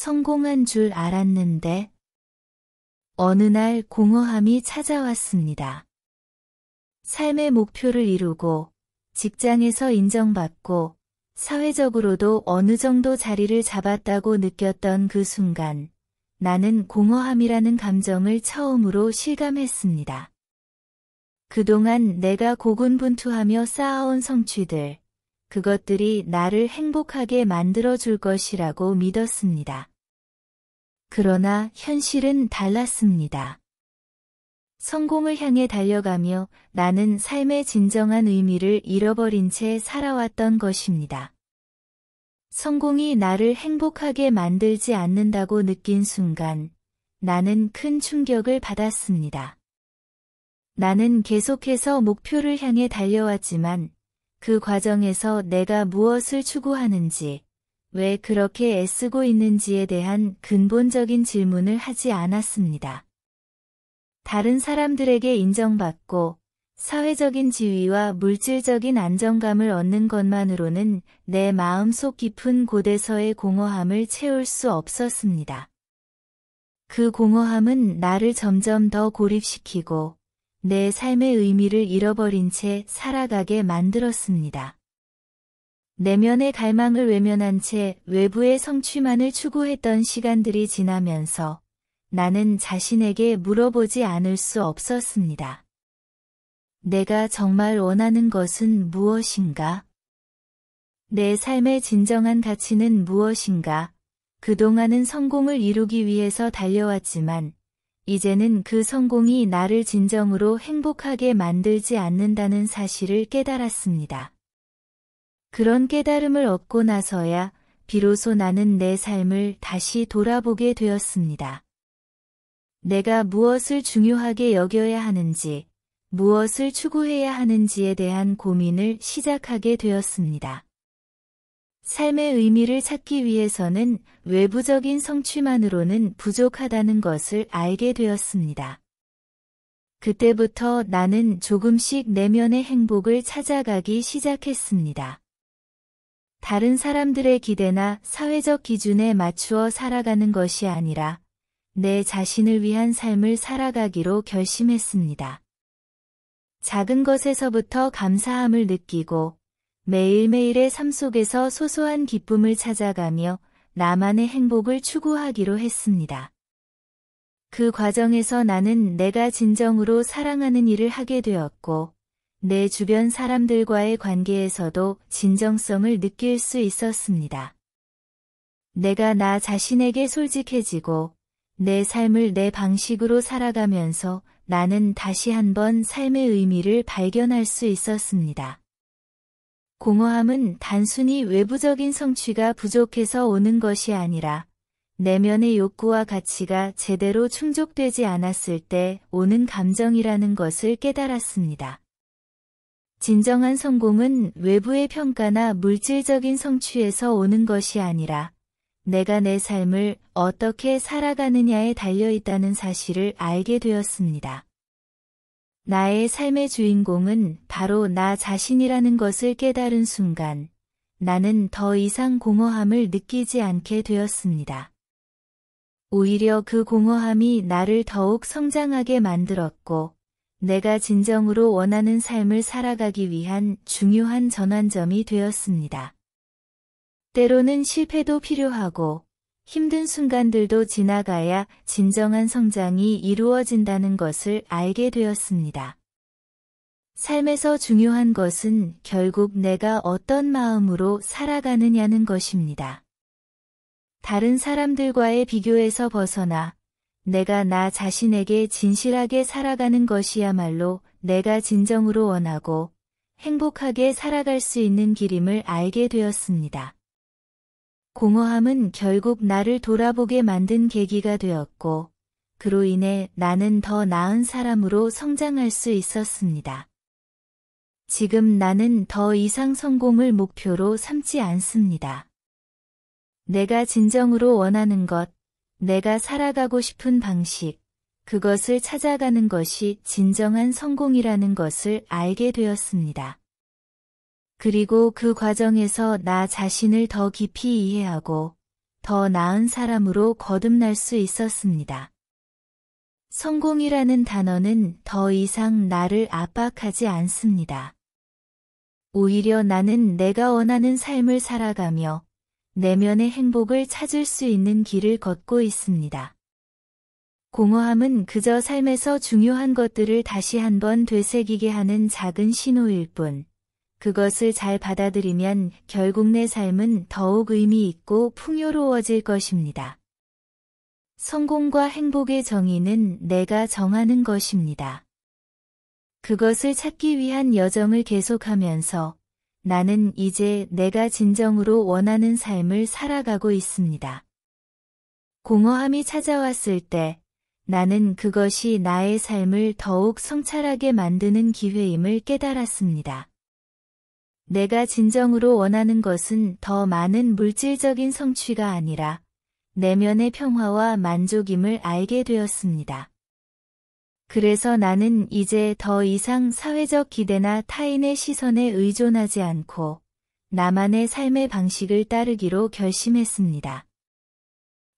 성공한 줄 알았는데. 어느 날 공허함이 찾아왔습니다. 삶의 목표를 이루고, 직장에서 인정받고, 사회적으로도 어느 정도 자리를 잡았다고 느꼈던 그 순간, 나는 공허함이라는 감정을 처음으로 실감했습니다. 그동안 내가 고군분투하며 쌓아온 성취들, 그것들이 나를 행복하게 만들어줄 것이라고 믿었습니다. 그러나 현실은 달랐습니다. 성공을 향해 달려가며 나는 삶의 진정한 의미를 잃어버린 채 살아왔던 것입니다. 성공이 나를 행복하게 만들지 않는다고 느낀 순간 나는 큰 충격을 받았습니다. 나는 계속해서 목표를 향해 달려왔지만 그 과정에서 내가 무엇을 추구하는지, 왜 그렇게 애쓰고 있는지에 대한 근본적인 질문을 하지 않았습니다. 다른 사람들에게 인정받고 사회적인 지위와 물질적인 안정감을 얻는 것만으로는 내 마음속 깊은 곳에서의 공허함을 채울 수 없었습니다. 그 공허함은 나를 점점 더 고립시키고 내 삶의 의미를 잃어버린 채 살아가게 만들었습니다. 내면의 갈망을 외면한 채 외부의 성취만을 추구했던 시간들이 지나면서 나는 자신에게 물어보지 않을 수 없었습니다. 내가 정말 원하는 것은 무엇인가? 내 삶의 진정한 가치는 무엇인가? 그동안은 성공을 이루기 위해서 달려왔지만 이제는 그 성공이 나를 진정으로 행복하게 만들지 않는다는 사실을 깨달았습니다. 그런 깨달음을 얻고 나서야 비로소 나는 내 삶을 다시 돌아보게 되었습니다. 내가 무엇을 중요하게 여겨야 하는지, 무엇을 추구해야 하는지에 대한 고민을 시작하게 되었습니다. 삶의 의미를 찾기 위해서는 외부적인 성취만으로는 부족하다는 것을 알게 되었습니다. 그때부터 나는 조금씩 내면의 행복을 찾아가기 시작했습니다. 다른 사람들의 기대나 사회적 기준에 맞추어 살아가는 것이 아니라 내 자신을 위한 삶을 살아가기로 결심했습니다. 작은 것에서부터 감사함을 느끼고 매일매일의 삶 속에서 소소한 기쁨을 찾아가며 나만의 행복을 추구하기로 했습니다. 그 과정에서 나는 내가 진정으로 사랑하는 일을 하게 되었고 내 주변 사람들과의 관계에서도 진정성을 느낄 수 있었습니다. 내가 나 자신에게 솔직해지고 내 삶을 내 방식으로 살아가면서 나는 다시 한번 삶의 의미를 발견할 수 있었습니다. 공허함은 단순히 외부적인 성취가 부족해서 오는 것이 아니라 내면의 욕구와 가치가 제대로 충족되지 않았을 때 오는 감정이라는 것을 깨달았습니다. 진정한 성공은 외부의 평가나 물질적인 성취에서 오는 것이 아니라 내가 내 삶을 어떻게 살아가느냐에 달려있다는 사실을 알게 되었습니다. 나의 삶의 주인공은 바로 나 자신이라는 것을 깨달은 순간 나는 더 이상 공허함을 느끼지 않게 되었습니다. 오히려 그 공허함이 나를 더욱 성장하게 만들었고 내가 진정으로 원하는 삶을 살아가기 위한 중요한 전환점이 되었습니다. 때로는 실패도 필요하고 힘든 순간들도 지나가야 진정한 성장이 이루어진다는 것을 알게 되었습니다. 삶에서 중요한 것은 결국 내가 어떤 마음으로 살아가느냐는 것입니다. 다른 사람들과의 비교에서 벗어나 내가 나 자신에게 진실하게 살아가는 것이야말로 내가 진정으로 원하고 행복하게 살아갈 수 있는 길임을 알게 되었습니다. 공허함은 결국 나를 돌아보게 만든 계기가 되었고, 그로 인해 나는 더 나은 사람으로 성장할 수 있었습니다. 지금 나는 더 이상 성공을 목표로 삼지 않습니다. 내가 진정으로 원하는 것, 내가 살아가고 싶은 방식, 그것을 찾아가는 것이 진정한 성공이라는 것을 알게 되었습니다. 그리고 그 과정에서 나 자신을 더 깊이 이해하고 더 나은 사람으로 거듭날 수 있었습니다. 성공이라는 단어는 더 이상 나를 압박하지 않습니다. 오히려 나는 내가 원하는 삶을 살아가며 내면의 행복을 찾을 수 있는 길을 걷고 있습니다. 공허함은 그저 삶에서 중요한 것들을 다시 한번 되새기게 하는 작은 신호일 뿐, 그것을 잘 받아들이면 결국 내 삶은 더욱 의미 있고 풍요로워질 것입니다. 성공과 행복의 정의는 내가 정하는 것입니다. 그것을 찾기 위한 여정을 계속하면서 나는 이제 내가 진정으로 원하는 삶을 살아가고 있습니다. 공허함이 찾아왔을 때 나는 그것이 나의 삶을 더욱 성찰하게 만드는 기회임을 깨달았습니다. 내가 진정으로 원하는 것은 더 많은 물질적인 성취가 아니라 내면의 평화와 만족임을 알게 되었습니다. 그래서 나는 이제 더 이상 사회적 기대나 타인의 시선에 의존하지 않고 나만의 삶의 방식을 따르기로 결심했습니다.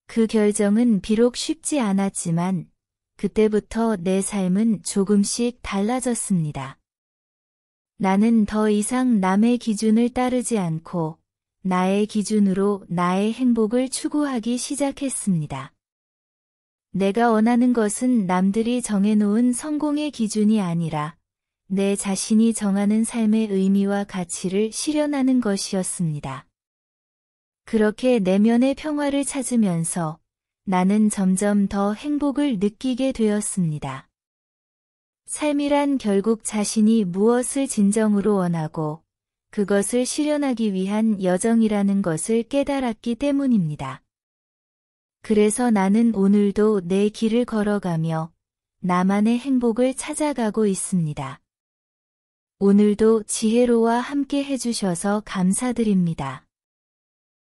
그 결정은 비록 쉽지 않았지만 그때부터 내 삶은 조금씩 달라졌습니다. 나는 더 이상 남의 기준을 따르지 않고 나의 기준으로 나의 행복을 추구하기 시작했습니다. 내가 원하는 것은 남들이 정해놓은 성공의 기준이 아니라 내 자신이 정하는 삶의 의미와 가치를 실현하는 것이었습니다. 그렇게 내면의 평화를 찾으면서 나는 점점 더 행복을 느끼게 되었습니다. 삶이란 결국 자신이 무엇을 진정으로 원하고 그것을 실현하기 위한 여정이라는 것을 깨달았기 때문입니다. 그래서 나는 오늘도 내 길을 걸어가며 나만의 행복을 찾아가고 있습니다. 오늘도 지혜로와 함께 해주셔서 감사드립니다.